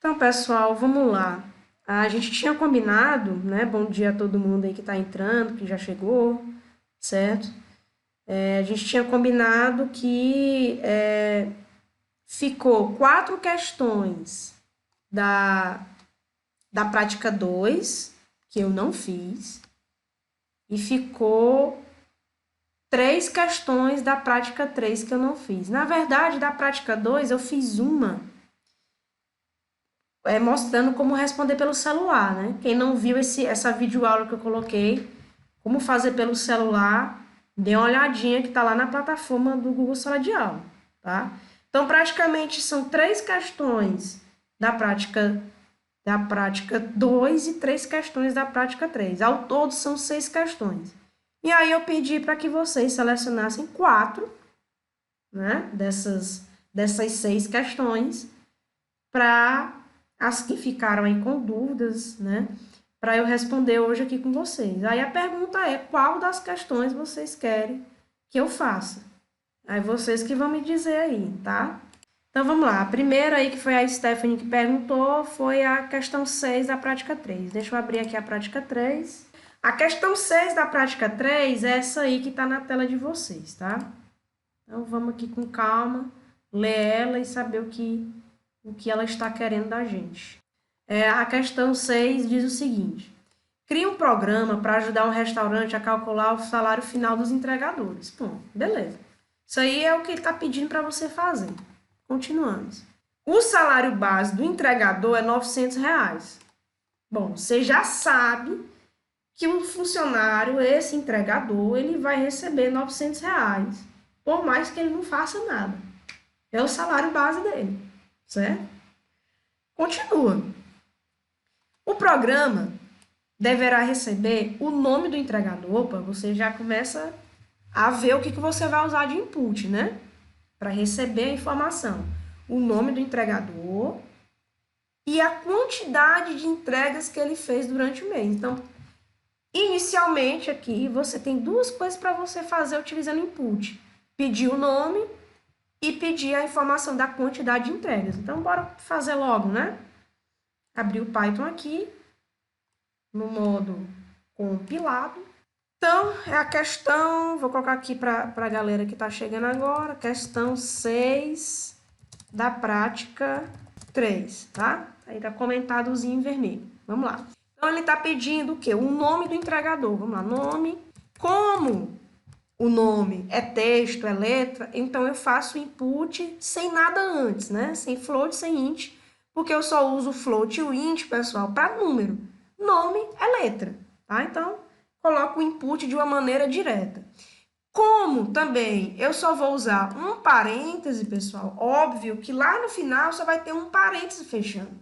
Então, pessoal, vamos lá. A gente tinha combinado, né? Bom dia a todo mundo aí que tá entrando, que já chegou, certo? A gente tinha combinado que ficou 4 questões da, da prática 2 que eu não fiz, e ficou 3 questões da prática 3 que eu não fiz. Na verdade, da prática 2 eu fiz uma mostrando como responder pelo celular, né? Quem não viu essa videoaula que eu coloquei, como fazer pelo celular, dê uma olhadinha que está lá na plataforma do Google Sala de Aula, tá? Então, praticamente são 3 questões da prática 2 e 3 questões da prática 3. Ao todo, são 6 questões. E aí eu pedi para que vocês selecionassem 4, né, dessas 6 questões, para as que ficaram aí com dúvidas, né? Para eu responder hoje aqui com vocês. Aí a pergunta é: qual das questões vocês querem que eu faça? Aí vocês que vão me dizer aí, tá? Então vamos lá. A primeira aí que foi a Stephanie que perguntou foi a questão 6 da prática 3. Deixa eu abrir aqui a prática 3. A questão 6 da prática 3 é essa aí que está na tela de vocês, tá? Então vamos aqui com calma, ler ela e saber o que ela está querendo da gente. A questão 6 diz o seguinte: crie um programa para ajudar um restaurante a calcular o salário final dos entregadores. Bom, beleza. Isso aí é o que ele está pedindo para você fazer. Continuamos. O salário base do entregador é R$ 900. Bom, você já sabe que o funcionário, esse entregador, ele vai receber R$ 900, por mais que ele não faça nada. É o salário base dele, certo? Continua. O programa deverá receber o nome do entregador. Opa, você já começa a ver o que você vai usar de input, né? Para receber a informação. O nome do entregador e a quantidade de entregas que ele fez durante o mês. Então, inicialmente aqui, você tem 2 coisas para você fazer utilizando input. Pedir o nome e pedir a informação da quantidade de entregas. Então, bora fazer logo, né? Abrir o Python aqui, no modo compilado. Então, é a questão, vou colocar aqui para a galera que está chegando agora, questão 6 da prática 3, tá? Aí tá comentadozinho em vermelho. Vamos lá. Então, ele está pedindo o quê? O nome do entregador. Vamos lá, nome. Como o nome é texto, é letra, então eu faço input sem nada antes, né? Sem float, sem int, porque eu só uso o float e o int, pessoal, para número. Nome é letra, tá? Então, coloco o input de uma maneira direta. Como também eu só vou usar um parêntese, pessoal, óbvio que lá no final só vai ter um parêntese fechando,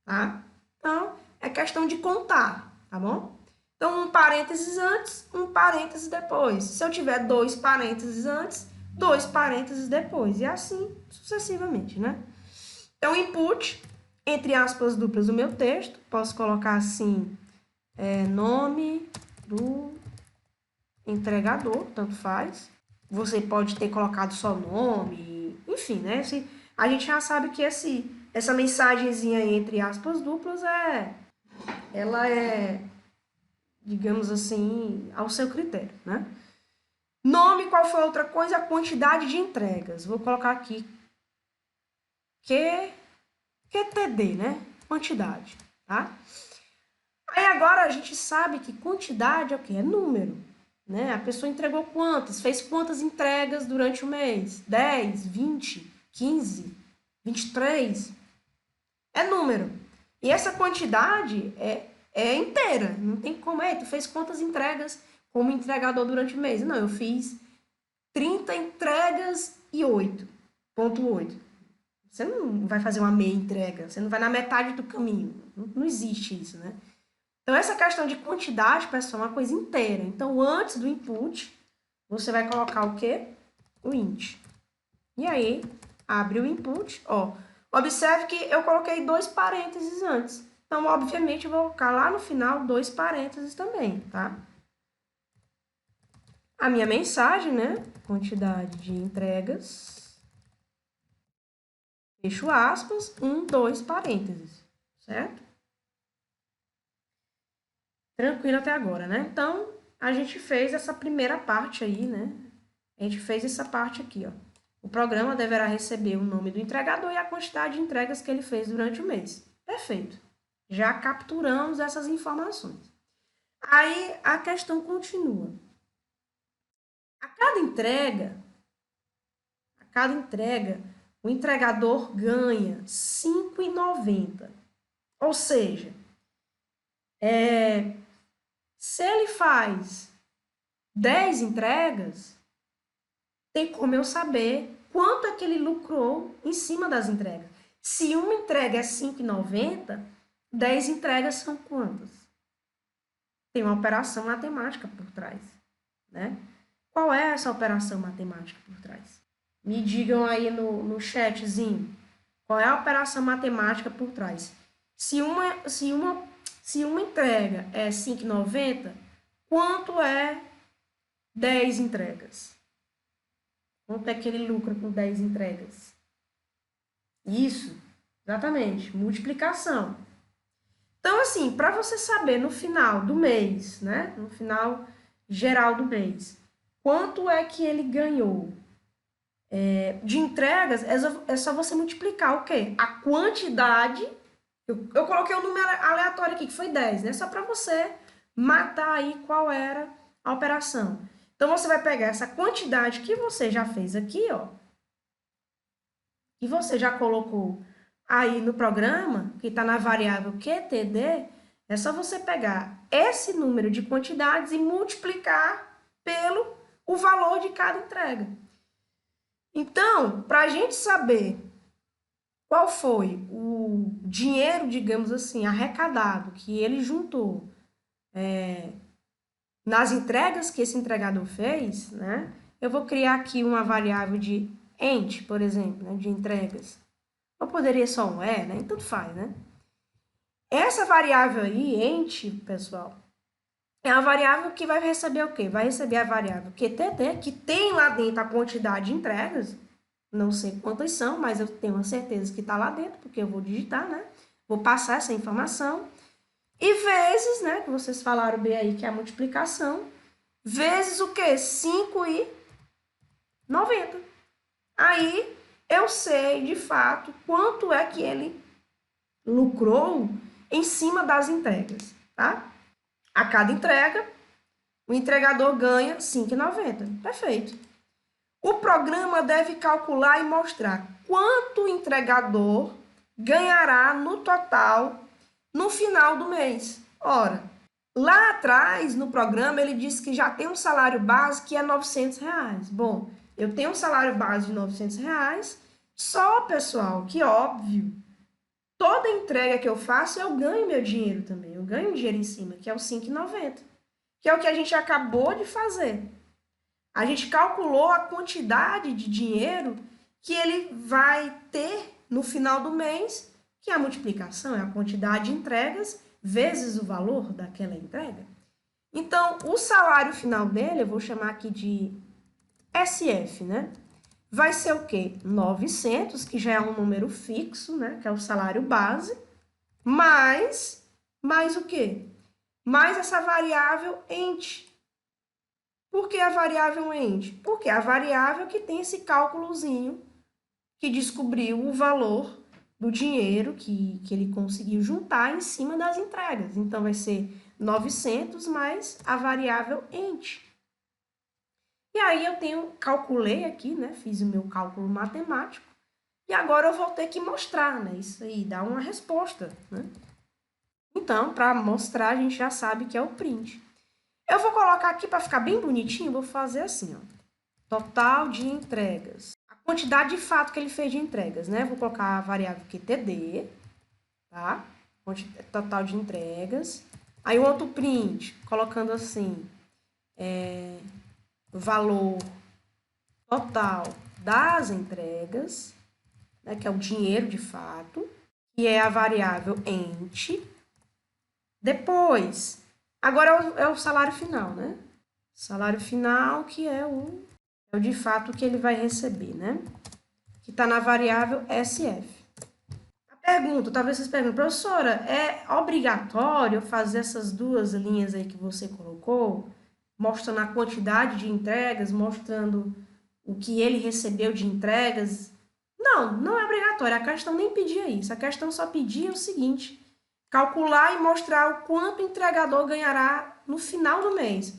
tá? Então, é questão de contar, tá bom? Então, um parênteses antes, um parênteses depois. Se eu tiver 2 parênteses antes, 2 parênteses depois. E assim sucessivamente, né? Então, input, entre aspas duplas, do meu texto. Posso colocar assim, nome do entregador, tanto faz. Você pode ter colocado só nome, enfim, né? A gente já sabe que essa mensagenzinha entre aspas duplas ela é, digamos assim, ao seu critério, né? Nome, qual foi a outra coisa? A quantidade de entregas. Vou colocar aqui QTD, né? Quantidade, tá? Aí agora a gente sabe que quantidade é o quê? É número, né? A pessoa entregou quantas? Fez quantas entregas durante o mês? 10, 20, 15, 23? É número. E essa quantidade é inteira. Não tem como, tu fez quantas entregas como entregador durante o mês? Não, eu fiz 30 entregas e 8,8. Você não vai fazer uma meia entrega, você não vai na metade do caminho. Não existe isso, né? Então, essa questão de quantidade, pessoal, é uma coisa inteira. Então, antes do input, você vai colocar o quê? O int. E aí, abre o input, ó. Observe que eu coloquei 2 parênteses antes. Então, obviamente, eu vou colocar lá no final 2 parênteses também, tá? A minha mensagem, né? Quantidade de entregas fecho aspas, 1, 2 parênteses, certo? Tranquilo até agora, né? Então, a gente fez essa primeira parte aí, né? A gente fez essa parte aqui, ó. O programa deverá receber o nome do entregador e a quantidade de entregas que ele fez durante o mês. Perfeito. Já capturamos essas informações. Aí, a questão continua. A cada entrega, o entregador ganha R$ 5,90. Ou seja, se ele faz 10 entregas, tem como eu saber quanto é que ele lucrou em cima das entregas. Se uma entrega é R$ 5,90, 10 entregas são quantas? Tem uma operação matemática por trás, né? Qual é essa operação matemática por trás? Me digam aí no chatzinho. Qual é a operação matemática por trás? Se uma entrega é R$ 5,90, quanto é 10 entregas? Quanto é que ele lucra com 10 entregas? Isso, exatamente, multiplicação. Então, assim, para você saber no final do mês, né? No final geral do mês, quanto é que ele ganhou de entregas, é só você multiplicar o quê? A quantidade. Eu coloquei um número aleatório aqui, que foi 10, né? Só para você matar aí qual era a operação. Então, você vai pegar essa quantidade que você já fez aqui, ó, que você já colocou aí no programa, que está na variável QTD, é só você pegar esse número de quantidades e multiplicar pelo o valor de cada entrega. Então, para a gente saber qual foi o dinheiro, digamos assim, arrecadado que ele juntou nas entregas que esse entregador fez, né? Eu vou criar aqui uma variável de ent, por exemplo, né, de entregas. Ou poderia só um né? Tanto faz, né? Essa variável aí, ent, pessoal, é a variável que vai receber o quê? Vai receber a variável QTD, que tem lá dentro a quantidade de entregas. Não sei quantas são, mas eu tenho uma certeza que está lá dentro, porque eu vou digitar, né? Vou passar essa informação. E vezes, né? Que vocês falaram bem aí, que é a multiplicação. Vezes o quê? 5,90. Aí, eu sei, de fato, quanto é que ele lucrou em cima das entregas, tá? A cada entrega, o entregador ganha R$ 5,90. Perfeito. O programa deve calcular e mostrar quanto o entregador ganhará no total no final do mês. Ora, lá atrás, no programa, ele disse que já tem um salário base que é R$ 900. Bom, eu tenho um salário base de R$ 900, só, pessoal, que óbvio, toda entrega que eu faço, eu ganho meu dinheiro também. Eu ganho dinheiro em cima, que é o 5,90, que é o que a gente acabou de fazer. A gente calculou a quantidade de dinheiro que ele vai ter no final do mês, que é a multiplicação, é a quantidade de entregas vezes o valor daquela entrega. Então, o salário final dele, eu vou chamar aqui de SF, né? Vai ser o quê? 900, que já é um número fixo, né? Que é o salário base, mais o quê? Mais essa variável ent. Por que a variável ent? Porque é a variável que tem esse cálculozinho que descobriu o valor do dinheiro que ele conseguiu juntar em cima das entregas. Então, vai ser 900 mais a variável ent. E aí, calculei aqui, né? Fiz o meu cálculo matemático. E agora eu vou ter que mostrar, né? Isso aí, dar uma resposta, né? Então, para mostrar, a gente já sabe que é o print. Eu vou colocar aqui para ficar bem bonitinho, vou fazer assim, ó. Total de entregas. A quantidade de fato que ele fez de entregas, né? Vou colocar a variável QTD, tá? Total de entregas. Aí o outro print, colocando assim, valor total das entregas, né? Que é o dinheiro de fato, que é a variável ent. Depois, agora é o salário final, né? Salário final, que é o de fato que ele vai receber, né? que está na variável SF. A pergunta, talvez vocês perguntem, professora, é obrigatório fazer essas duas linhas aí que você colocou, mostrando a quantidade de entregas, mostrando o que ele recebeu de entregas? Não, não é obrigatório, a questão nem pedia isso, a questão só pedia o seguinte, calcular e mostrar o quanto o entregador ganhará no final do mês.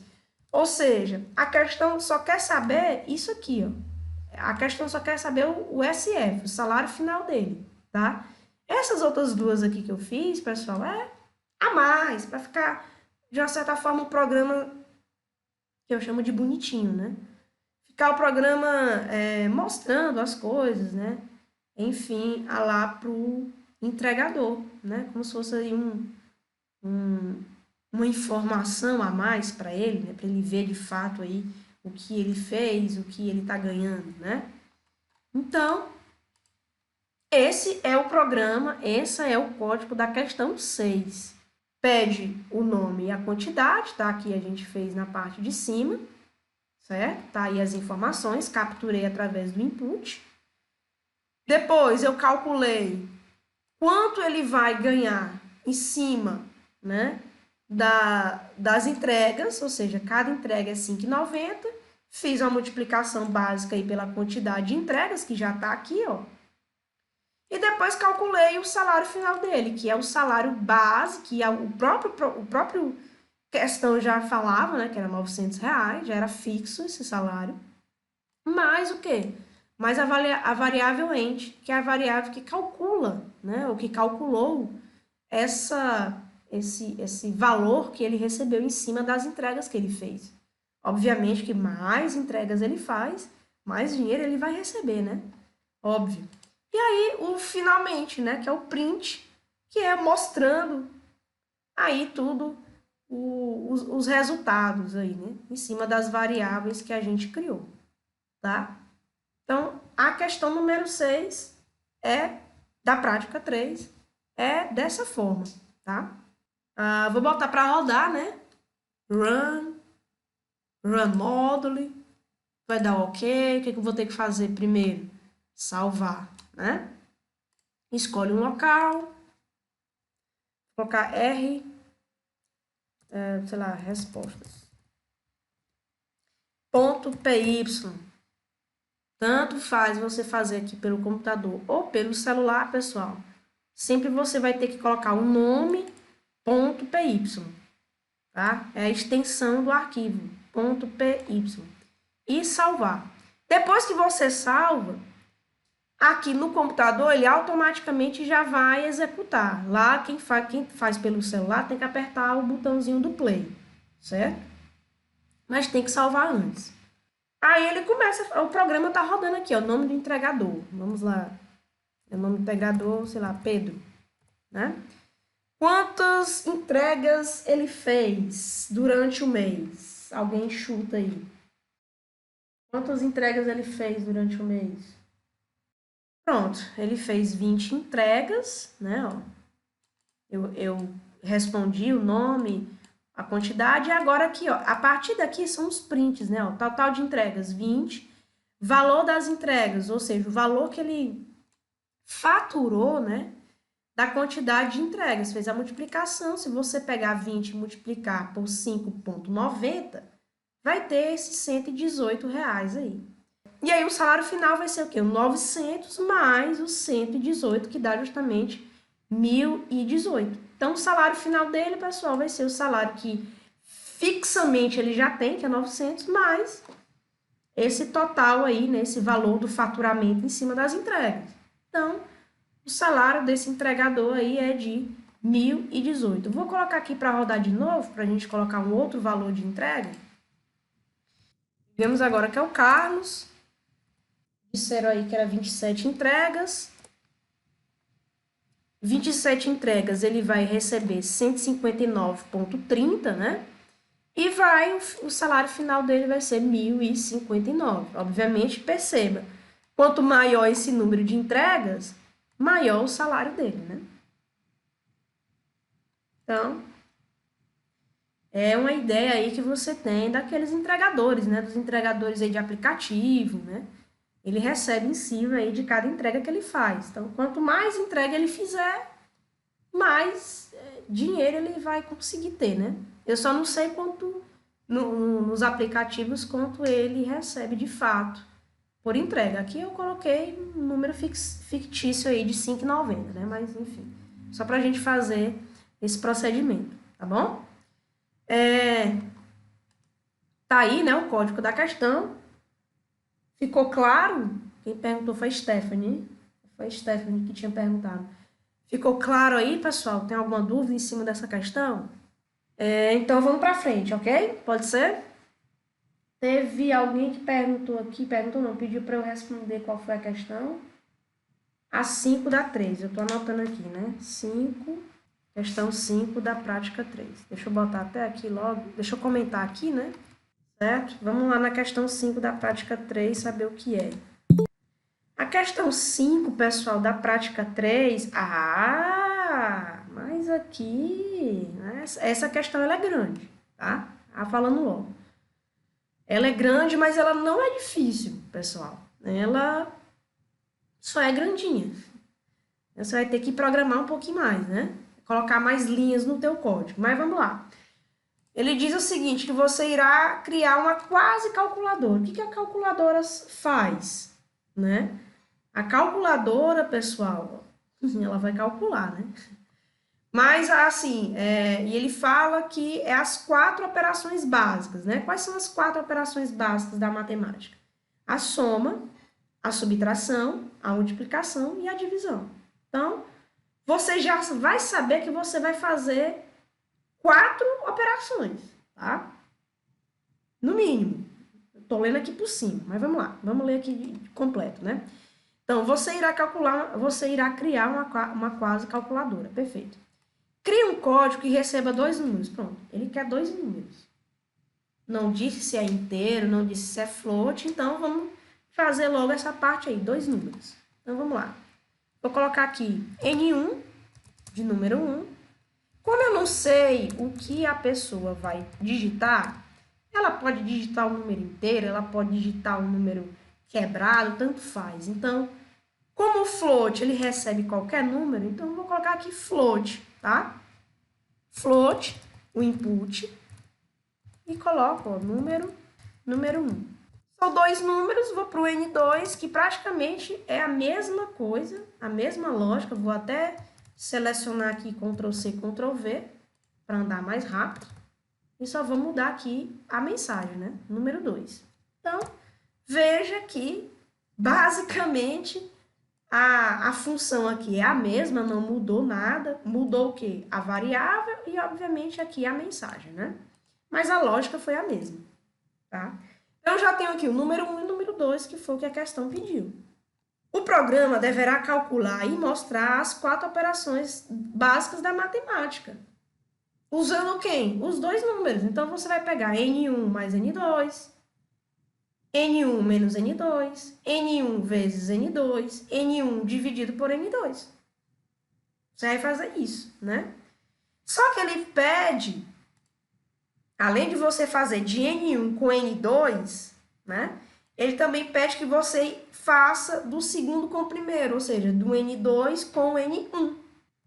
Ou seja, a questão só quer saber isso aqui, ó. A questão só quer saber o SF, o salário final dele, tá? Essas outras duas aqui que eu fiz, pessoal, é a mais, para ficar, de uma certa forma, um programa que eu chamo de bonitinho, né? Ficar o programa mostrando as coisas, né? Enfim, a lá pro entregador, né? Como se fosse aí uma informação a mais para ele, né? Para ele ver de fato aí o que ele fez, o que ele está ganhando, né? Então, esse é o programa, esse é o código da questão 6. Pede o nome e a quantidade, tá? Aqui a gente fez na parte de cima, certo? Tá aí as informações, capturei através do input. Depois eu calculei quanto ele vai ganhar em cima, né, das entregas, ou seja, cada entrega é 5,90. Fiz uma multiplicação básica aí pela quantidade de entregas, que já está aqui, ó. E depois calculei o salário final dele, que é o salário base, que é o próprio questão já falava, né, que era R$ 900, já era fixo esse salário. Mais o quê? Mais a variável ente, que é a variável que calcula, né, ou que calculou esse valor que ele recebeu em cima das entregas que ele fez. Obviamente que mais entregas ele faz, mais dinheiro ele vai receber, né? Óbvio. E aí, o finalmente, né, que é o print, que é mostrando aí tudo, os resultados aí, né, em cima das variáveis que a gente criou, tá? Então, a questão número 6 da prática 3, dessa forma, tá? Vou botar para rodar, né? Run módulo, vai dar ok. O que eu vou ter que fazer primeiro? Salvar, né? Escolhe um local, vou colocar R, sei lá, respostas. .py, tanto faz você fazer aqui pelo computador ou pelo celular, pessoal. Sempre você vai ter que colocar o nome .py, tá? É a extensão do arquivo .py e salvar. Depois que você salva, aqui no computador ele automaticamente já vai executar. Lá quem faz pelo celular tem que apertar o botãozinho do play, certo? Mas tem que salvar antes. Aí ele começa, o programa tá rodando aqui, ó, o nome do entregador. Vamos lá. É o nome do entregador, sei lá, Pedro, né? Quantas entregas ele fez durante o mês? Alguém chuta aí. Quantas entregas ele fez durante o mês? Pronto, ele fez 20 entregas, né? Ó. Eu respondi o nome, a quantidade, e agora aqui, ó, a partir daqui são os prints, né? Ó, total de entregas, 20. Valor das entregas, ou seja, o valor que ele faturou, né? Da quantidade de entregas. Fez a multiplicação, se você pegar 20 e multiplicar por 5,90, vai ter esses R$ 118 aí. E aí o salário final vai ser o quê? O 900 mais os 118, que dá justamente 1.018. Então, o salário final dele, pessoal, vai ser o salário que fixamente ele já tem, que é 900, mais esse total aí, né, esse valor do faturamento em cima das entregas. Então, o salário desse entregador aí é de 1.018. Vou colocar aqui para rodar de novo, para a gente colocar um outro valor de entrega. Vemos agora que é o Carlos. Disseram aí que era 27 entregas. 27 entregas, ele vai receber 159,30, né? E o salário final dele vai ser 1.059. Obviamente, perceba, quanto maior esse número de entregas, maior o salário dele, né? Então, é uma ideia aí que você tem daqueles entregadores, né? Dos entregadores aí de aplicativo, né? ele recebe em cima aí de cada entrega que ele faz. Então, quanto mais entrega ele fizer, mais dinheiro ele vai conseguir ter, né? Eu só não sei quanto nos aplicativos quanto ele recebe de fato por entrega. Aqui eu coloquei um número fictício aí de 5,90, né? Mas enfim, só para a gente fazer esse procedimento, tá bom? Tá aí, né, o código da questão. Ficou claro? Quem perguntou foi Stephanie. Foi Stephanie que tinha perguntado. Ficou claro aí, pessoal? Tem alguma dúvida em cima dessa questão? Então vamos para frente, ok? Pode ser? Teve alguém que perguntou aqui, perguntou não, pediu para eu responder qual foi a questão. A 5 da 3, eu estou anotando aqui, né? 5, questão 5 da prática 3. Deixa eu botar até aqui logo, deixa eu comentar aqui, né? Certo? Vamos lá na questão 5 da prática 3, saber o que é. A questão 5, pessoal, da prática 3, mas aqui, né? Essa questão ela é grande, tá? Falando logo. Ela é grande, mas ela não é difícil, pessoal. Ela só é grandinha. Você vai ter que programar um pouquinho mais, né? Colocar mais linhas no teu código. Mas vamos lá. Ele diz o seguinte, que você irá criar uma quase calculadora. O que a calculadora faz, né? A calculadora, pessoal, ela vai calcular, né? Mas, assim, e ele fala que é as 4 operações básicas, né? Quais são as 4 operações básicas da matemática? A soma, a subtração, a multiplicação e a divisão. Então, você já vai saber que você vai fazer 4 operações, tá? No mínimo. Estou lendo aqui por cima, mas vamos lá. Vamos ler aqui completo, né? Então, você irá criar uma quase calculadora. Perfeito. Crie um código que receba 2 números. Pronto, ele quer 2 números. Não disse se é inteiro, não disse se é float, então vamos fazer logo essa parte aí, 2 números. Então, vamos lá. Vou colocar aqui N1, de número 1. Como eu não sei o que a pessoa vai digitar, ela pode digitar o número inteiro, ela pode digitar o número quebrado, tanto faz. Então, como o float, ele recebe qualquer número, então eu vou colocar aqui float, tá? Float, o input, e coloco, ó, número 1. São 2 números, vou para o N2, que praticamente é a mesma coisa, a mesma lógica. Vou até selecionar aqui Ctrl+C, Ctrl+V, para andar mais rápido. E só vou mudar aqui a mensagem, né? Número 2. Então, veja que, basicamente, a função aqui é a mesma, não mudou nada. Mudou o quê? A variável e, obviamente, aqui a mensagem, né? Mas a lógica foi a mesma, tá? Então, eu já tenho aqui o número 1 e o número 2, que foi o que a questão pediu. O programa deverá calcular e mostrar as 4 operações básicas da matemática. Usando quem? Os 2 números. Então, você vai pegar N1 mais N2, N1 menos N2, N1 vezes N2, N1 dividido por N2. Você vai fazer isso, né? Só que ele pede, além de você fazer de N1 com N2, né? Ele também pede que você faça do segundo com o primeiro, ou seja, do N2 com o N1.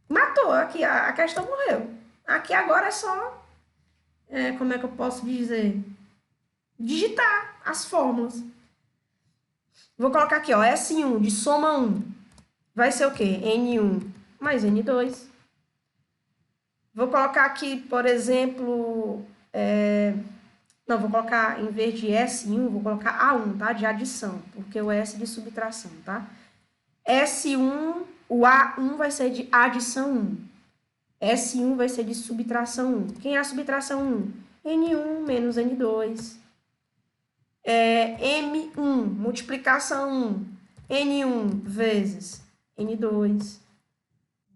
Matou, aqui a questão morreu. Aqui agora é só, como é que eu posso dizer? Digitar as fórmulas. Vou colocar aqui, ó, S1 de soma 1. Vai ser o quê? N1 mais N2. Vou colocar aqui, por exemplo, não, vou colocar, em vez de S1, vou colocar A1, tá? De adição, porque o S de subtração, tá? S1, o A1 vai ser de adição 1. S1 vai ser de subtração 1. Quem é a subtração 1? N1 menos N2. M1, multiplicação 1. N1 vezes N2.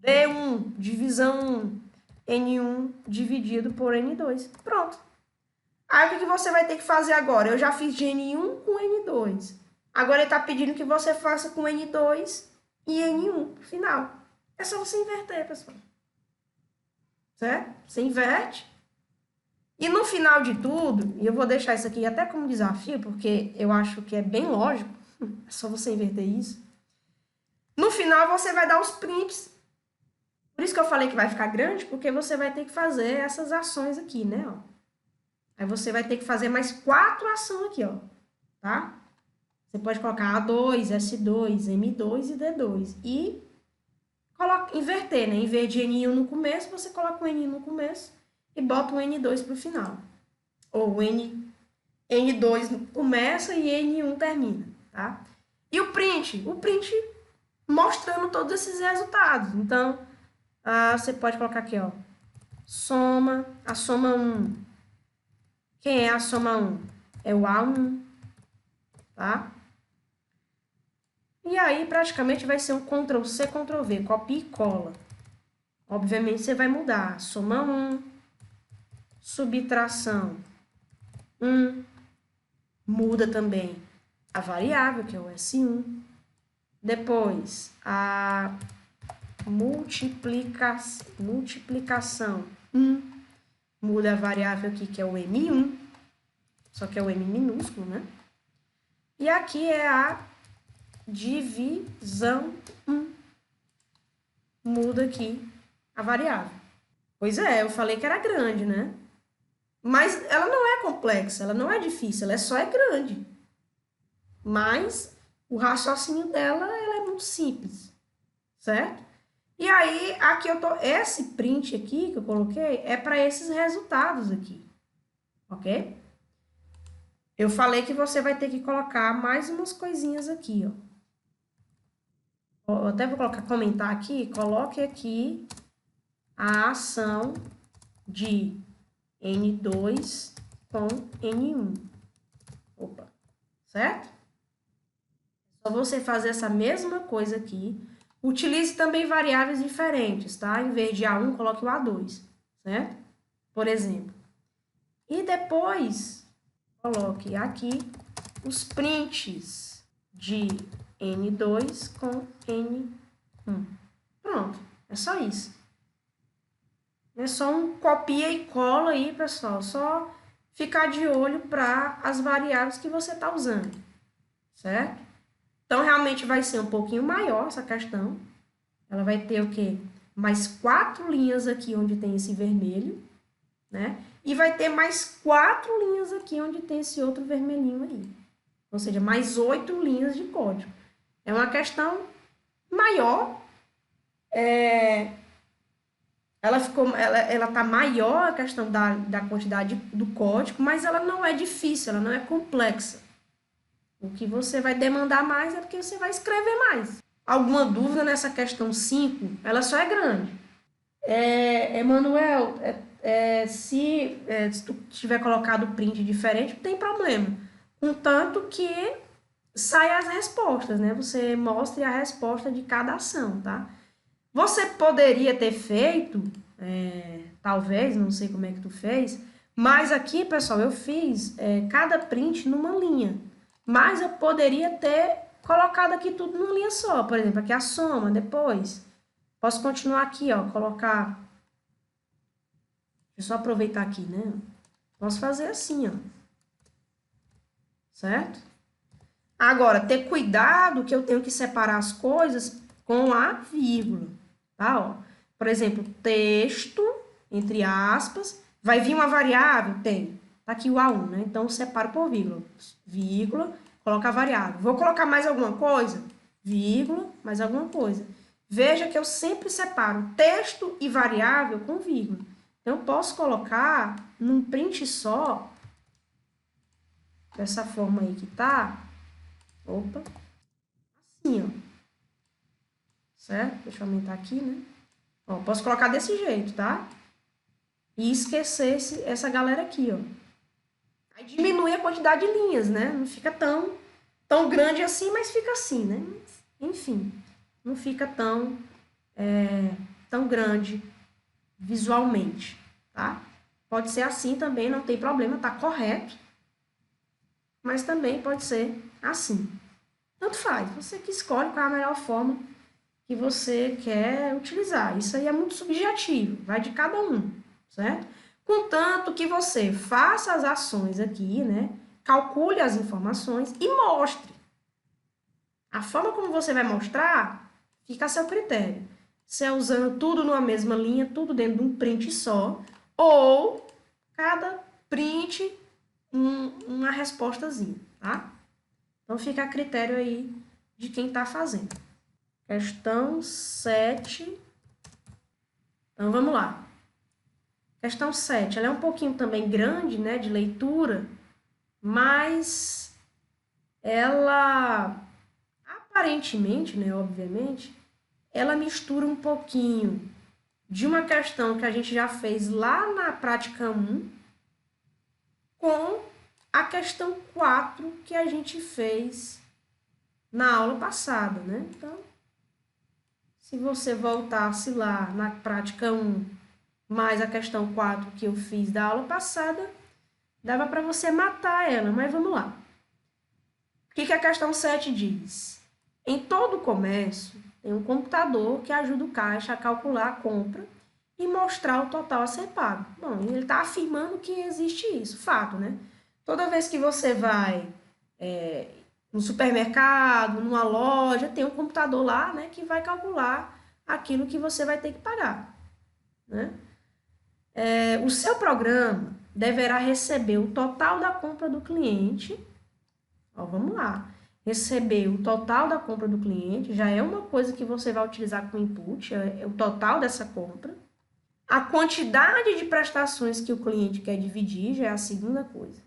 D1, divisão 1. N1 dividido por N2. Pronto. Aí, o que você vai ter que fazer agora? Eu já fiz de N1 com N2. Agora, ele está pedindo que você faça com N2 e N1, final. É só você inverter, pessoal. Certo? Você inverte. E no final de tudo, e eu vou deixar isso aqui até como desafio, porque eu acho que é bem lógico, É só você inverter isso. No final, você vai dar os prints. Por isso que eu falei que vai ficar grande, porque você vai ter que fazer essas ações aqui, né? Ó. Aí você vai ter que fazer mais 4 ações aqui, ó. Tá? Você pode colocar A2, S2, M2 e D2. E inverter, né? Em vez de N1 no começo, você coloca o N1 no começo e bota o N2 pro final. Ou o N2 começa e N1 termina, tá? E o print? O print mostrando todos esses resultados. Então, você pode colocar aqui, ó. Soma, a soma 1. Quem é a soma 1? É o A1, tá? E aí, praticamente, vai ser um Ctrl+C, Ctrl+V, copia e cola. Obviamente, você vai mudar. Soma 1, subtração 1, muda também a variável, que é o S1. Depois, a multiplicação 1, muda a variável aqui, que é o M1, só que é o M minúsculo, né? E aqui é a divisão 1, muda aqui a variável. Pois é, eu falei que era grande, né? Mas ela não é complexa, ela não é difícil, ela só é grande. Mas o raciocínio dela, ela é muito simples, certo? E aí, aqui esse print aqui que eu coloquei é para esses resultados aqui, ok? Eu falei que você vai ter que colocar mais umas coisinhas aqui, ó. Eu até vou comentar aqui, coloque aqui a ação de N2 com N1. Opa, certo? Só você fazer essa mesma coisa aqui. Utilize também variáveis diferentes, tá? Em vez de A1, coloque o A2, certo? Por exemplo. E depois, coloque aqui os prints de N2 com N1. Pronto, é só isso. É só um copia e cola aí, pessoal. Só ficar de olho para as variáveis que você está usando, certo? Então, realmente vai ser um pouquinho maior essa questão. Ela vai ter o quê? Mais 4 linhas aqui onde tem esse vermelho, né? E vai ter mais 4 linhas aqui onde tem esse outro vermelhinho aí. Ou seja, mais 8 linhas de código. É uma questão maior. Ela tá maior a questão da quantidade do código, mas ela não é difícil, ela não é complexa. O que você vai demandar mais é porque você vai escrever mais. Alguma dúvida nessa questão 5? Ela só é grande. Emanuel, se tu tiver colocado print diferente, não tem problema. Contanto que saia as respostas, né? Você mostre a resposta de cada ação, tá? Você poderia ter feito, talvez, não sei como é que tu fez, mas aqui, pessoal, eu fiz cada print numa linha. Mas eu poderia ter colocado aqui tudo numa linha só. Por exemplo, aqui a soma, depois. Posso continuar aqui, ó, colocar... Deixa eu só aproveitar aqui, né? Posso fazer assim, ó. Certo? Agora, ter cuidado que eu tenho que separar as coisas com a vírgula, tá? Ó. Por exemplo, texto, entre aspas, vai vir uma variável? Tem. Tá aqui o A1, né? Então, eu separo por vírgula. Vírgula, coloca a variável. Vou colocar mais alguma coisa? Vírgula, mais alguma coisa. Veja que eu sempre separo texto e variável com vírgula. Então, eu posso colocar num print só, dessa forma aí que tá. Opa. Assim, ó. Certo? Deixa eu aumentar aqui, né? Ó, posso colocar desse jeito, tá? E esquecer essa galera aqui, ó. Aí diminui a quantidade de linhas, né? Não fica tão grande assim, mas fica assim, né? Enfim, não fica tão grande visualmente, tá? Pode ser assim também, não tem problema, tá correto. Mas também pode ser assim. Tanto faz, você que escolhe qual é a melhor forma que você quer utilizar. Isso aí é muito subjetivo, vai de cada um, certo? Contanto que você faça as ações aqui, né? Calcule as informações e mostre. A forma como você vai mostrar fica a seu critério. Se é usando tudo numa mesma linha, tudo dentro de um print só, ou cada print uma respostazinha, tá? Então fica a critério aí de quem está fazendo. Questão 7. Então vamos lá. Questão 7, ela é um pouquinho também grande, né, de leitura, mas ela aparentemente, né, obviamente, ela mistura um pouquinho de uma questão que a gente já fez lá na prática 1 com a questão 4 que a gente fez na aula passada, né? Então, se você voltasse lá na prática 1 mais a questão 4 que eu fiz da aula passada, dava para você matar ela, mas vamos lá. O que a questão 7 diz? Em todo comércio, tem um computador que ajuda o caixa a calcular a compra e mostrar o total a ser pago. Bom, ele está afirmando que existe isso, fato, né? Toda vez que você vai no supermercado, numa loja, tem um computador lá, né, que vai calcular aquilo que você vai ter que pagar, né? O seu programa deverá receber o total da compra do cliente. Ó, vamos lá. Receber o total da compra do cliente já é uma coisa que você vai utilizar como input, é o total dessa compra. A quantidade de prestações que o cliente quer dividir já é a segunda coisa.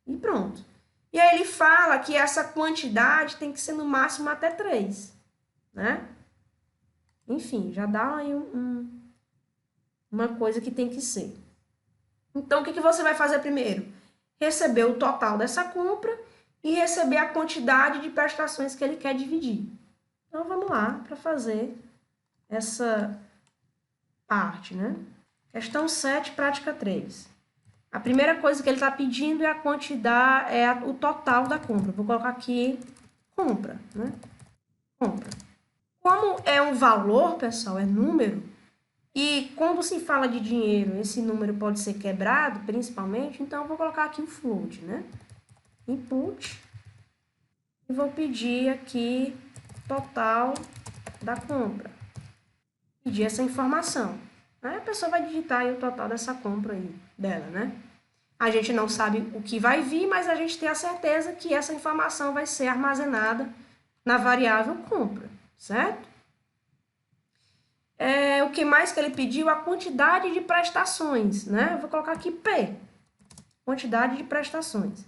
E pronto. E aí ele fala que essa quantidade tem que ser no máximo até 3, né? Enfim, já dá aí uma coisa que tem que ser. Então, o que você vai fazer primeiro? Receber o total dessa compra e receber a quantidade de prestações que ele quer dividir. Então, vamos lá para fazer essa parte, né? Questão 7, prática 3. A primeira coisa que ele está pedindo é a quantidade, o total da compra. Vou colocar aqui compra, né? Compra. Como é um valor, pessoal, é número, e quando se fala de dinheiro, esse número pode ser quebrado, principalmente, então eu vou colocar aqui o float, né? Input. E vou pedir aqui total da compra. Pedir essa informação. Aí a pessoa vai digitar aí o total dessa compra aí dela, né? A gente não sabe o que vai vir, mas a gente tem a certeza que essa informação vai ser armazenada na variável compra, certo? O que mais que ele pediu? A quantidade de prestações, né? Eu vou colocar aqui P, quantidade de prestações.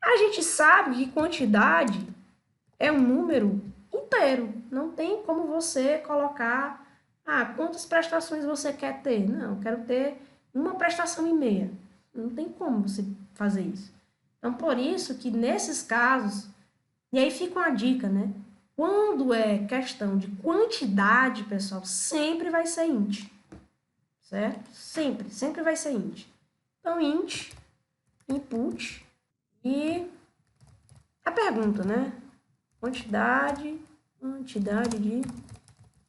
A gente sabe que quantidade é um número inteiro, não tem como você colocar, quantas prestações você quer ter? Não, eu quero ter uma prestação e meia. Não tem como você fazer isso. Então, por isso que nesses casos, e aí fica uma dica, né? Quando é questão de quantidade, pessoal, sempre vai ser int, certo? Sempre vai ser int. Então, int, input, e a pergunta, né? Quantidade de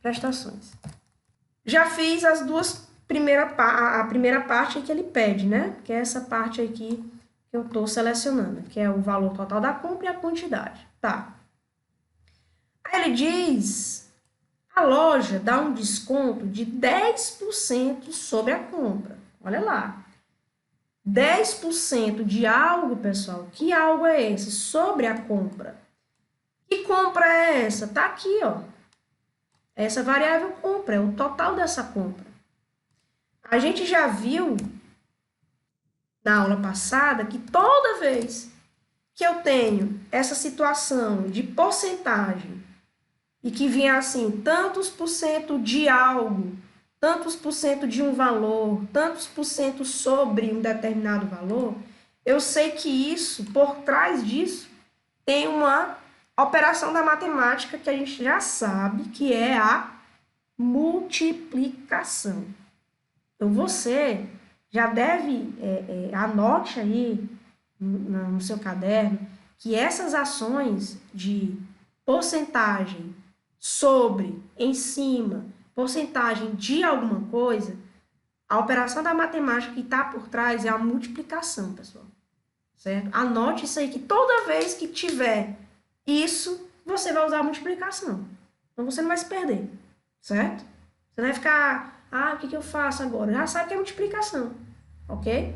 prestações. Já fiz as duas a primeira parte que ele pede, né? Que é essa parte aqui que eu estou selecionando, que é o valor total da compra e a quantidade. Tá. Aí ele diz, a loja dá um desconto de 10% sobre a compra. Olha lá. 10% de algo, pessoal. Que algo é esse? Sobre a compra. Que compra é essa? Tá aqui, ó. Essa variável compra, é o total dessa compra. A gente já viu na aula passada que toda vez que eu tenho essa situação de porcentagem e que vinha assim, tantos por cento de algo, tantos por cento de um valor, tantos por cento sobre um determinado valor, eu sei que isso, por trás disso, tem uma operação da matemática que a gente já sabe, que é a multiplicação. Então, você já deve, anote aí no seu caderno, que essas ações de porcentagem sobre, em cima, porcentagem de alguma coisa, a operação da matemática que está por trás é a multiplicação, pessoal. Certo? Anote isso aí, que toda vez que tiver isso, você vai usar a multiplicação. Então, você não vai se perder, certo? Você não vai ficar, o que eu faço agora? Já sabe que é multiplicação, ok?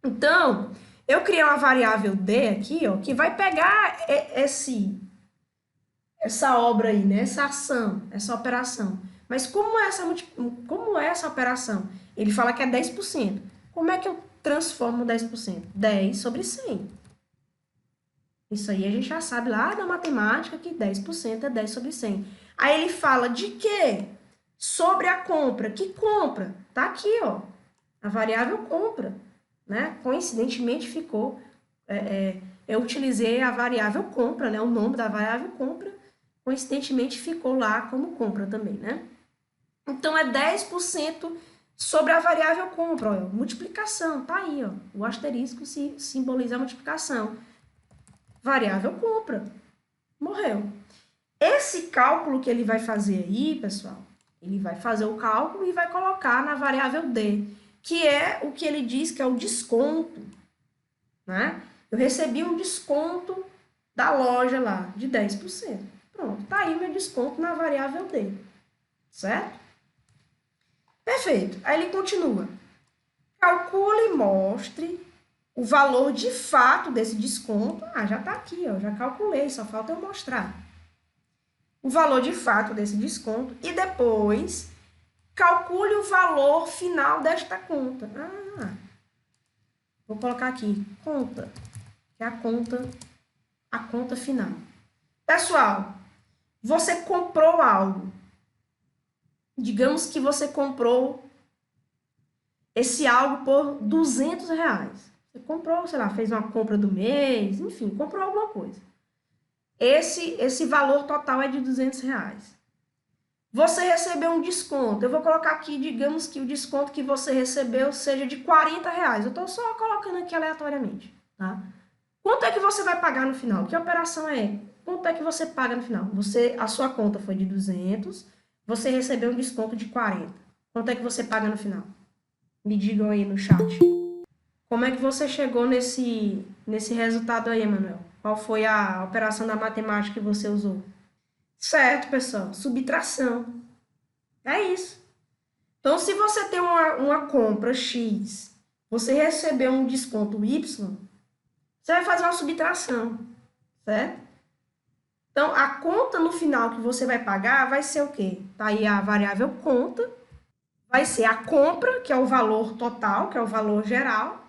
Então, eu criei uma variável D aqui, ó, que vai pegar essa obra aí, né? Essa ação, essa operação. Mas como é essa operação? Ele fala que é 10%. Como é que eu transformo 10%? 10 sobre 100. Isso aí a gente já sabe lá da matemática que 10% é 10 sobre 100. Aí ele fala de quê? Sobre a compra. Que compra? Tá aqui, ó. A variável compra, né? Coincidentemente ficou... eu utilizei a variável compra, né? O nome da variável compra. Coincidentemente ficou lá como compra também, né? Então, é 10% sobre a variável compra, ó, multiplicação, tá aí, ó. O asterisco simboliza a multiplicação. Variável compra. Morreu. Esse cálculo que ele vai fazer aí, pessoal, ele vai fazer o cálculo e vai colocar na variável D, que é o que ele diz que é o desconto, né? Eu recebi um desconto da loja lá, de 10%. Pronto, tá aí meu desconto na variável D, certo? Perfeito. Aí ele continua. Calcule e mostre o valor de fato desse desconto. Já está aqui, ó, já calculei, só falta eu mostrar. O valor de fato desse desconto e depois calcule o valor final desta conta. Vou colocar aqui, conta, que é a conta final. Pessoal, você comprou algo. Digamos que você comprou esse algo por R$200. Você comprou, sei lá, fez uma compra do mês, enfim, comprou alguma coisa. Esse valor total é de R$200. Você recebeu um desconto. Eu vou colocar aqui, digamos que o desconto que você recebeu seja de R$40. Eu estou só colocando aqui aleatoriamente, tá? Quanto é que você vai pagar no final? Que operação é? Quanto é que você paga no final? A sua conta foi de 200, você recebeu um desconto de 40. Quanto é que você paga no final? Me digam aí no chat. Como é que você chegou nesse resultado aí, Emanuel? Qual foi a operação da matemática que você usou? Certo, pessoal. Subtração. É isso. Então, se você tem uma compra X, você recebeu um desconto Y, você vai fazer uma subtração, certo? Então, a conta no final que você vai pagar vai ser o quê? Tá aí a variável conta, vai ser a compra, que é o valor total, que é o valor geral,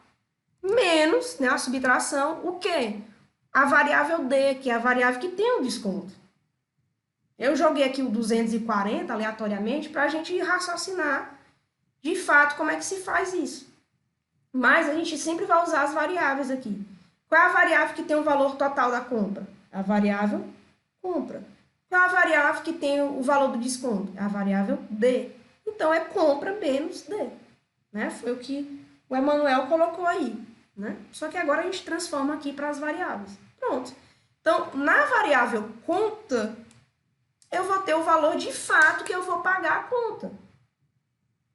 menos, né, a subtração, o quê? A variável D, que é a variável que tem o desconto. Eu joguei aqui o 240 aleatoriamente para a gente raciocinar de fato como é que se faz isso. Mas a gente sempre vai usar as variáveis aqui. Qual é a variável que tem o valor total da compra? A variável compra. Qual é a variável que tem o valor do desconto? A variável D. Então, é compra menos D. Né? Foi o que o Emanuel colocou aí. Né? Só que agora a gente transforma aqui para as variáveis. Pronto. Então, na variável conta, eu vou ter o valor de fato que eu vou pagar a conta.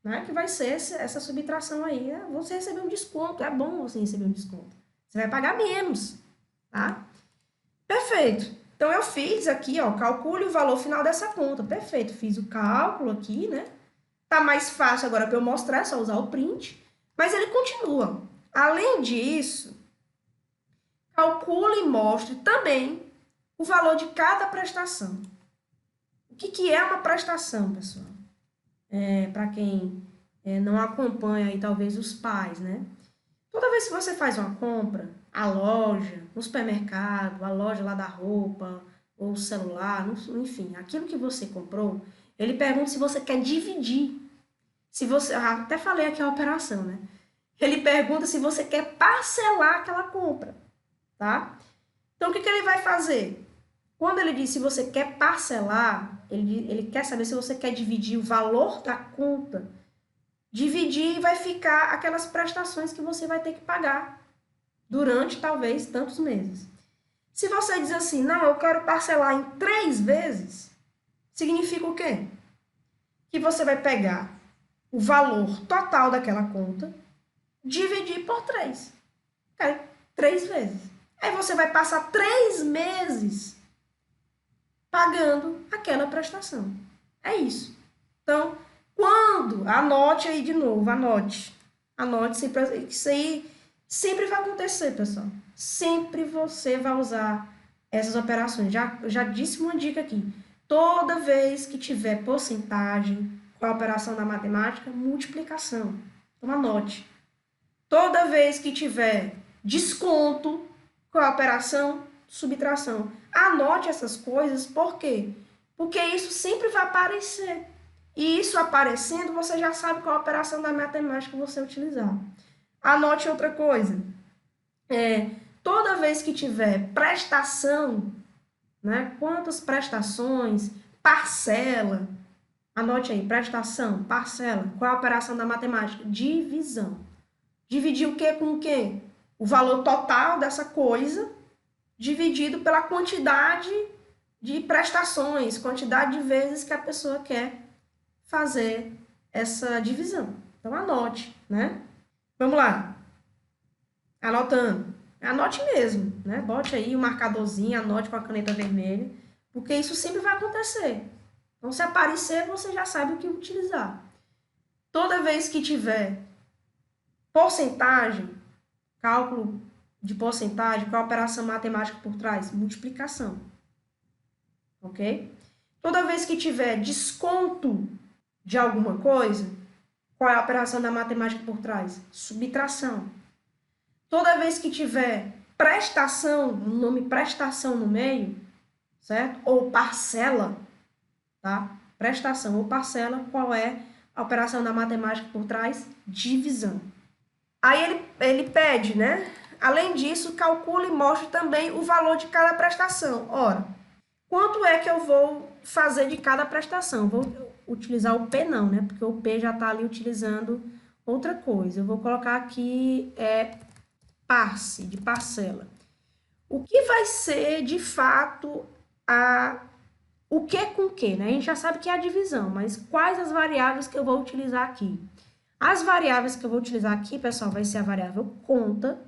Né? Que vai ser essa subtração aí. Você recebeu um desconto. É bom você receber um desconto. Você vai pagar menos. Tá? Perfeito. Então, eu fiz aqui, ó, calcule o valor final dessa conta. Perfeito. Fiz o cálculo aqui, né? Tá mais fácil agora para eu mostrar, é só usar o print. Mas ele continua. Além disso, calcule e mostre também o valor de cada prestação. O que é uma prestação, pessoal? Para quem não acompanha aí, talvez os pais, né? Toda vez que você faz uma compra, a loja, no supermercado, a loja lá da roupa, ou o celular, enfim, aquilo que você comprou, ele pergunta se você quer dividir. Se você, até falei aqui a operação, né? Ele pergunta se você quer parcelar aquela compra, tá? Então, o que ele vai fazer? Quando ele diz se você quer parcelar, ele quer saber se você quer dividir o valor da conta. Dividir vai ficar aquelas prestações que você vai ter que pagar durante, talvez, tantos meses. Se você diz assim, não, eu quero parcelar em 3 vezes, significa o quê? Que você vai pegar o valor total daquela conta, dividir por 3. 3 vezes. Aí você vai passar 3 meses pagando aquela prestação. É isso. Então, quando, anote aí de novo, anote sempre, isso aí sempre vai acontecer, pessoal. Sempre você vai usar essas operações. Já disse uma dica aqui. Toda vez que tiver porcentagem com a operação da matemática, multiplicação. Então, anote. Toda vez que tiver desconto com a operação, subtração. Anote essas coisas, por quê? Porque isso sempre vai aparecer. E isso aparecendo, você já sabe qual a operação da matemática você utilizar. Anote outra coisa. Toda vez que tiver prestação, né? Quantas prestações, parcela. Anote aí, prestação, parcela. Qual é a operação da matemática? Divisão. Dividir o que com o quê? O valor total dessa coisa dividido pela quantidade de prestações, quantidade de vezes que a pessoa quer fazer essa divisão. Então, anote, né? Vamos lá. Anotando. Anote mesmo, né? Bote aí o marcadorzinho, anote com a caneta vermelha, porque isso sempre vai acontecer. Então, se aparecer, você já sabe o que utilizar. Toda vez que tiver porcentagem, cálculo de porcentagem, qual a operação matemática por trás? Multiplicação. Ok? Toda vez que tiver desconto de alguma coisa, qual é a operação da matemática por trás? Subtração. Toda vez que tiver prestação, o nome prestação no meio, certo? Ou parcela, tá? Prestação ou parcela, qual é a operação da matemática por trás? Divisão. Aí ele pede, né? Além disso, calcule e mostre também o valor de cada prestação. Ora, quanto é que eu vou fazer de cada prestação? Vou utilizar o P não, né? Porque o P já está ali utilizando outra coisa. Eu vou colocar aqui parce, de parcela. O que vai ser, de fato, o que com o que, né? A gente já sabe que é a divisão, mas quais as variáveis que eu vou utilizar aqui? As variáveis que eu vou utilizar aqui, pessoal, vai ser a variável conta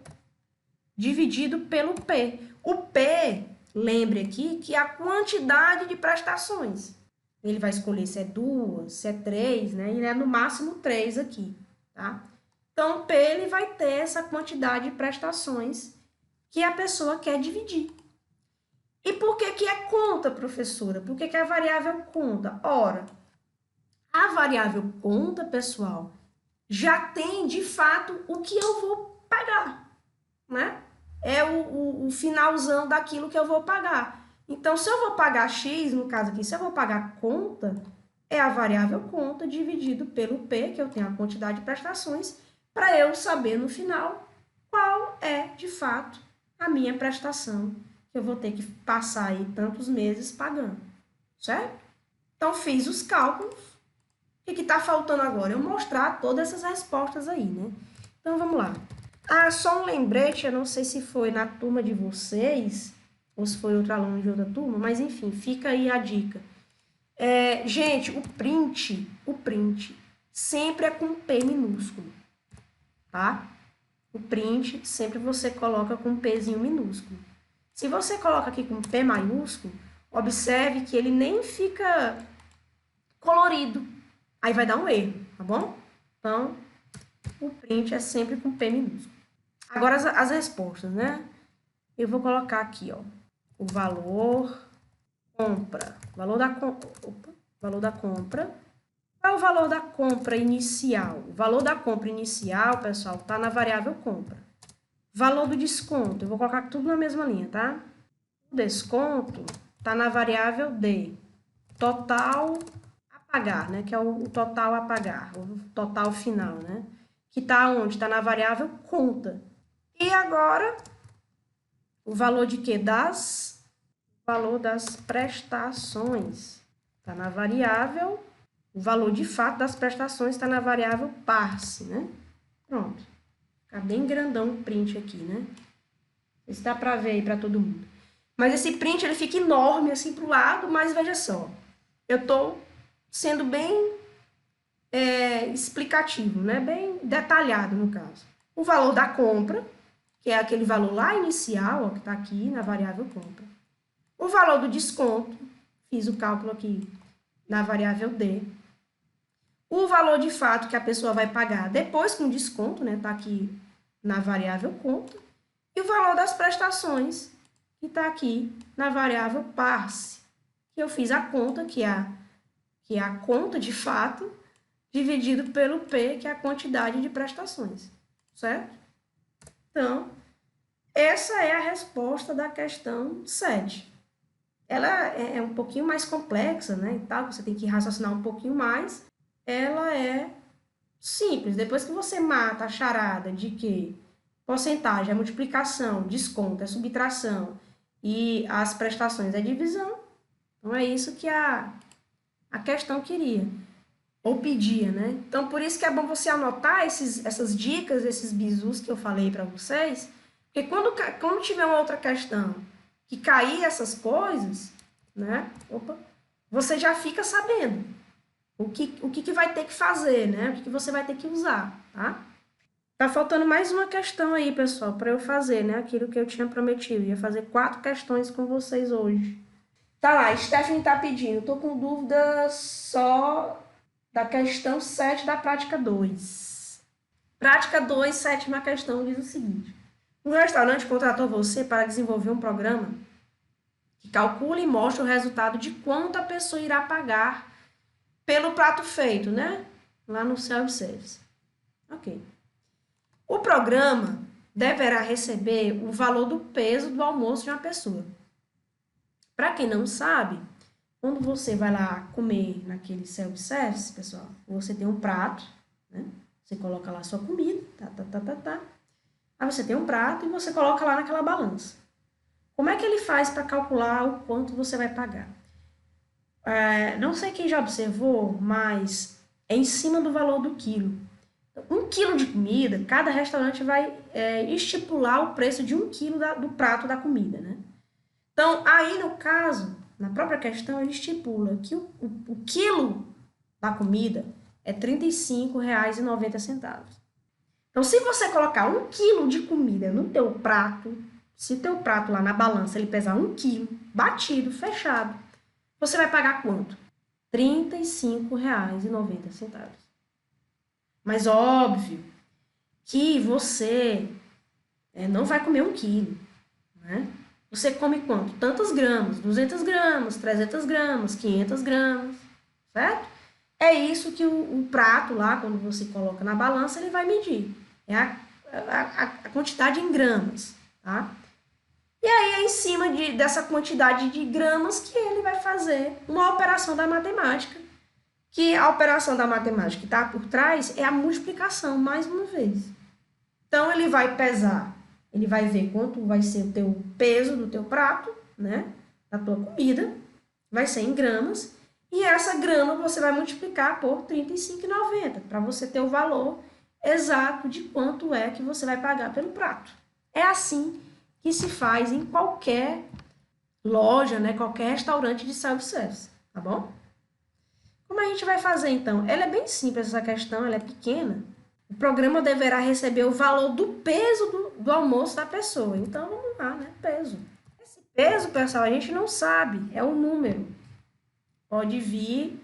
dividido pelo P. O P, lembre aqui, que é a quantidade de prestações. Ele vai escolher se é 2, se é 3, né? E é no máximo 3 aqui, tá? Então, o P, ele vai ter essa quantidade de prestações que a pessoa quer dividir. E por que é conta, professora? Por que é a variável conta? Ora, a variável conta, pessoal, já tem, de fato, o que eu vou pagar, né? É o finalzão daquilo que eu vou pagar. Então, se eu vou pagar X, no caso aqui, se eu vou pagar conta, é a variável conta dividido pelo P, que eu tenho a quantidade de prestações, para eu saber no final qual é, de fato, a minha prestação que eu vou ter que passar aí tantos meses pagando, certo? Então, fiz os cálculos. O que está faltando agora? Eu mostrar todas essas respostas aí, né? Então, vamos lá. Só um lembrete, eu não sei se foi na turma de vocês, ou se foi outro aluno de outra turma, mas enfim, fica aí a dica. Gente, o print sempre é com P minúsculo, tá? O print sempre você coloca com Pzinho minúsculo. Se você coloca aqui com P maiúsculo, observe que ele nem fica colorido. Aí vai dar um erro, tá bom? Então, o print é sempre com P minúsculo. Agora as respostas, né? Eu vou colocar aqui, ó, o valor compra, valor da compra. Qual é o valor da compra inicial? O valor da compra inicial, pessoal, tá na variável compra. Valor do desconto, eu vou colocar tudo na mesma linha, tá? O desconto tá na variável D. Total a pagar, né? Que é o total a pagar, o total final, né? Que tá onde? Tá na variável conta. E agora, o valor de quê? O valor das prestações. Tá na variável, o valor de fato das prestações está na variável parce, né? Pronto. Fica bem grandão o print aqui, né? Esse dá para ver aí para todo mundo. Mas esse print, ele fica enorme assim pro lado, mas veja só. Eu tô sendo bem explicativo, né? Bem detalhado no caso. O valor da compra, que é aquele valor lá inicial, ó, que tá aqui na variável compra. O valor do desconto, fiz o cálculo aqui na variável D. O valor de fato que a pessoa vai pagar depois com desconto, né? Tá aqui na variável conta. E o valor das prestações, que tá aqui na variável parse. Que eu fiz a conta, que é a conta de fato, dividido pelo P, que é a quantidade de prestações. Certo? Então, essa é a resposta da questão 7. Ela é um pouquinho mais complexa, né? E tal, você tem que raciocinar um pouquinho mais. Ela é simples. Depois que você mata a charada de que porcentagem é multiplicação, desconto é subtração e as prestações é divisão, então é isso que a questão queria, ou pedia, né? Então, por isso que é bom você anotar essas dicas, esses bizus que eu falei para vocês, porque quando tiver uma outra questão que cair essas coisas, né? Você já fica sabendo o que vai ter que fazer, né? O que você vai ter que usar, tá? Tá faltando mais uma questão aí, pessoal, para eu fazer, né? Aquilo que eu tinha prometido. Ia fazer 4 questões com vocês hoje. Tá lá, Stephanie tá pedindo. Tô com dúvida só da questão 7 da prática 2. Prática 2, sétima questão, diz o seguinte. Um restaurante contratou você para desenvolver um programa que calcule e mostre o resultado de quanto a pessoa irá pagar pelo prato feito, né? Lá no self-service. Ok. O programa deverá receber o valor do peso do almoço de uma pessoa. Para quem não sabe, quando você vai lá comer naquele self-service, pessoal, você tem um prato, né? Você coloca lá a sua comida, Aí você tem um prato e você coloca lá naquela balança. Como é que ele faz para calcular o quanto você vai pagar? Não sei quem já observou, mas é em cima do valor do quilo. 1 quilo de comida, cada restaurante vai estipular o preço de 1 quilo do prato da comida, né? Então, aí no caso, na própria questão, ele estipula que o quilo da comida é R$ 35,90. Então, se você colocar 1 quilo de comida no teu prato, se teu prato lá na balança ele pesar 1 quilo, batido, fechado, você vai pagar quanto? R$ 35,90. Mas óbvio que você não vai comer 1 quilo, né? Você come quanto? Tantos gramas, 200 gramas, 300 gramas, 500 gramas, certo? É isso que o prato lá, quando você coloca na balança, ele vai medir. É a quantidade em gramas, tá? E aí é em cima dessa quantidade de gramas que ele vai fazer uma operação da matemática, que a operação da matemática que está por trás é a multiplicação, mais uma vez. Então, ele vai pesar, ele vai ver quanto vai ser o teu peso do teu prato, né? Da tua comida, vai ser em gramas, e essa grama você vai multiplicar por R$ 35,90, para você ter o valor exato de quanto é que você vai pagar pelo prato. É assim que se faz em qualquer loja, né? Qualquer restaurante de self-service, tá bom? Como a gente vai fazer, então? Ela é bem simples, essa questão, ela é pequena. O programa deverá receber o valor do peso do almoço da pessoa. Então, vamos lá, né? Peso. Esse peso, pessoal, a gente não sabe, é um número. Pode vir,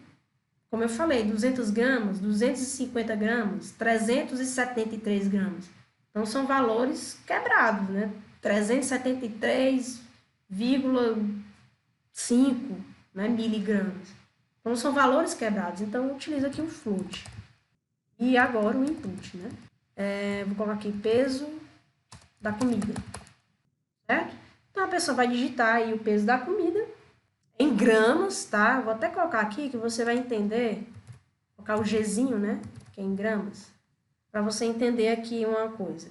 como eu falei, 200 gramas, 250 gramas, 373 gramas. Então, são valores quebrados, né? 373,5, né, miligramas. Então, são valores quebrados. Então, eu utilizo aqui o float. E agora o input, né? Vou colocar aqui peso da comida, certo? Então, a pessoa vai digitar aí o peso da comida em gramas, tá? Vou até colocar aqui que você vai entender, colocar o Gzinho, né? Que é em gramas, para você entender aqui uma coisa.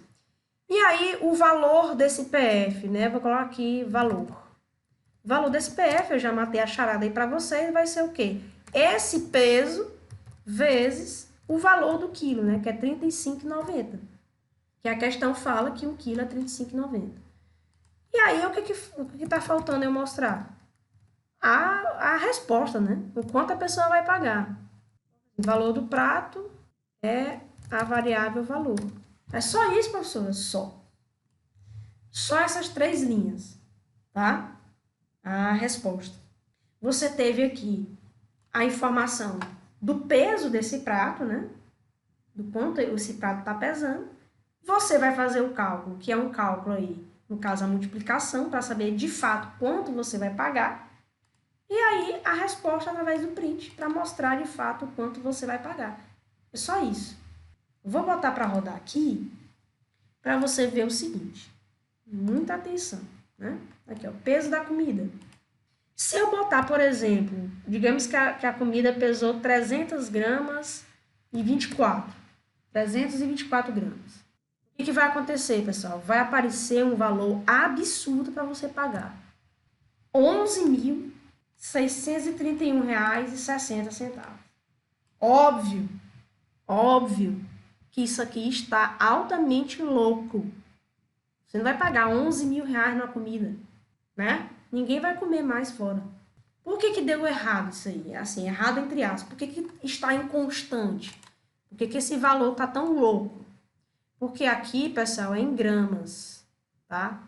E aí, o valor desse PF, né? Vou colocar aqui valor. O valor desse PF, eu já matei a charada aí para vocês, vai ser o quê? Esse peso vezes o valor do quilo, né? Que é R$ 35,90. Que a questão fala que 1 quilo é R$ 35,90. E aí, o que está faltando eu mostrar? A resposta, né? O quanto a pessoa vai pagar. O valor do prato é a variável valor. É só isso, professora? Só. Só essas 3 linhas, tá? A resposta. Você teve aqui a informação do peso desse prato, né? Do quanto esse prato está pesando. Você vai fazer o cálculo, que é um cálculo aí, no caso a multiplicação, para saber de fato quanto você vai pagar. E aí a resposta através do print, para mostrar de fato o quanto você vai pagar. É só isso. Vou botar para rodar aqui, para você ver o seguinte. Muita atenção, né? Aqui, ó, peso da comida. Se eu botar, por exemplo, digamos que a comida pesou 300 gramas e 24. 324 gramas. O que vai acontecer, pessoal? Vai aparecer um valor absurdo para você pagar. R$ 11.631,60. Óbvio que isso aqui está altamente louco. Você não vai pagar 11 mil reais numa comida, né? Ninguém vai comer mais fora. Por que deu errado isso aí? Assim, errado entre aspas. Por que está inconstante? Por que esse valor está tão louco? Porque aqui, pessoal, é em gramas, tá?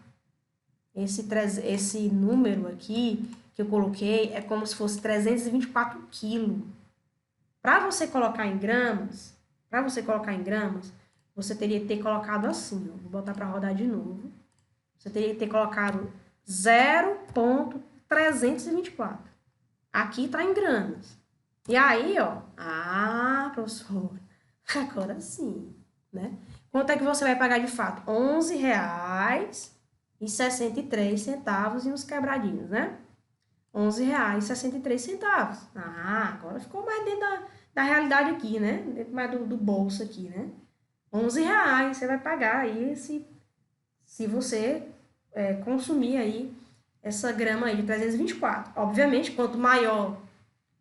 Esse número aqui que eu coloquei é como se fosse 324 quilos. Para você colocar em gramas, você teria que ter colocado assim, ó. Vou botar para rodar de novo. Você teria que ter colocado 0,324. Aqui está em gramas. E aí, ó, professora, agora sim, né? Quanto é que você vai pagar de fato? R$ 11,63 e uns quebradinhos, né? R$ 11,63. Agora ficou mais dentro da realidade aqui, né? Dentro mais do bolso aqui, né? R$ 11,00 você vai pagar aí se você consumir aí essa grama aí de 324. Obviamente, quanto maior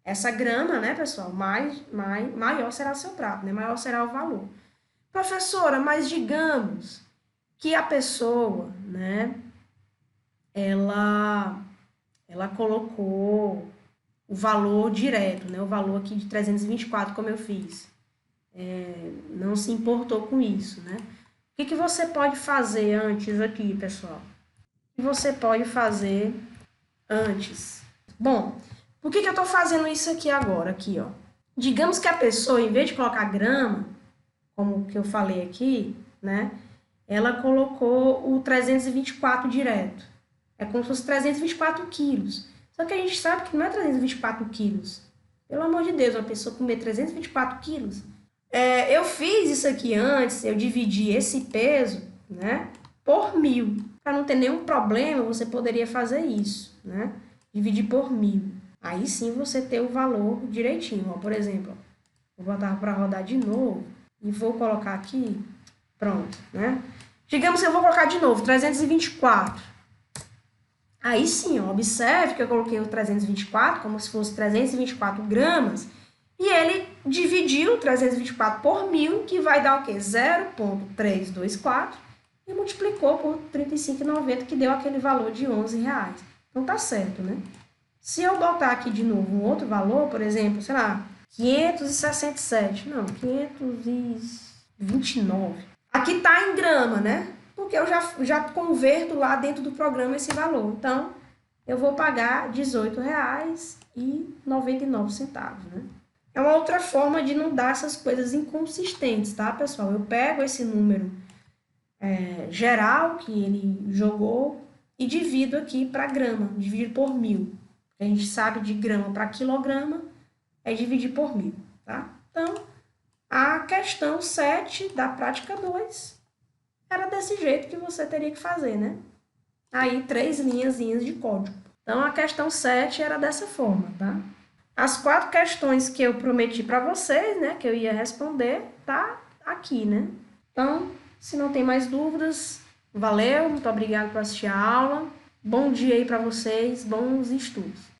essa grama, né, pessoal, maior será o seu prato, né? Maior será o valor. Professora, mas digamos que a pessoa, né, ela colocou o valor direto, né, o valor aqui de 324, como eu fiz. Não se importou com isso, né? O que você pode fazer antes aqui, pessoal? O que você pode fazer antes? Bom, por que eu estou fazendo isso aqui agora? Aqui, ó. Digamos que a pessoa, em vez de colocar grama, como que eu falei aqui, né? Ela colocou o 324 direto. É como se fosse 324 quilos. Só que a gente sabe que não é 324 quilos. Pelo amor de Deus, uma pessoa comer 324 quilos. Eu fiz isso aqui antes, eu dividi esse peso, né, por 1.000. Para não ter nenhum problema, você poderia fazer isso, né? Dividir por 1.000. Aí sim você ter o valor direitinho. Ó, por exemplo, ó, vou botar para rodar de novo. E vou colocar aqui, pronto, né? Digamos que eu vou colocar de novo, 324. Aí sim, ó, observe que eu coloquei o 324 como se fosse 324 gramas. E ele dividiu 324 por 1.000, que vai dar o quê? 0,324. E multiplicou por 35,90, que deu aquele valor de R$ 11,00. Então tá certo, né? Se eu botar aqui de novo um outro valor, por exemplo, sei lá, 567, não, 529. Aqui tá em grama, né? Porque eu já converto lá dentro do programa esse valor. Então, eu vou pagar R$ 18,99, né? É uma outra forma de não dar essas coisas inconsistentes, tá, pessoal? Eu pego esse número geral que ele jogou e divido aqui para grama, dividir por 1.000. A gente sabe de grama para quilograma é dividir por 1.000, tá? Então, a questão 7 da prática 2 era desse jeito que você teria que fazer, né? Aí, 3 linhazinhas de código. Então, a questão 7 era dessa forma, tá? As 4 questões que eu prometi para vocês, né, que eu ia responder, tá aqui, né? Então, se não tem mais dúvidas, valeu, muito obrigado por assistir a aula. Bom dia aí para vocês, bons estudos.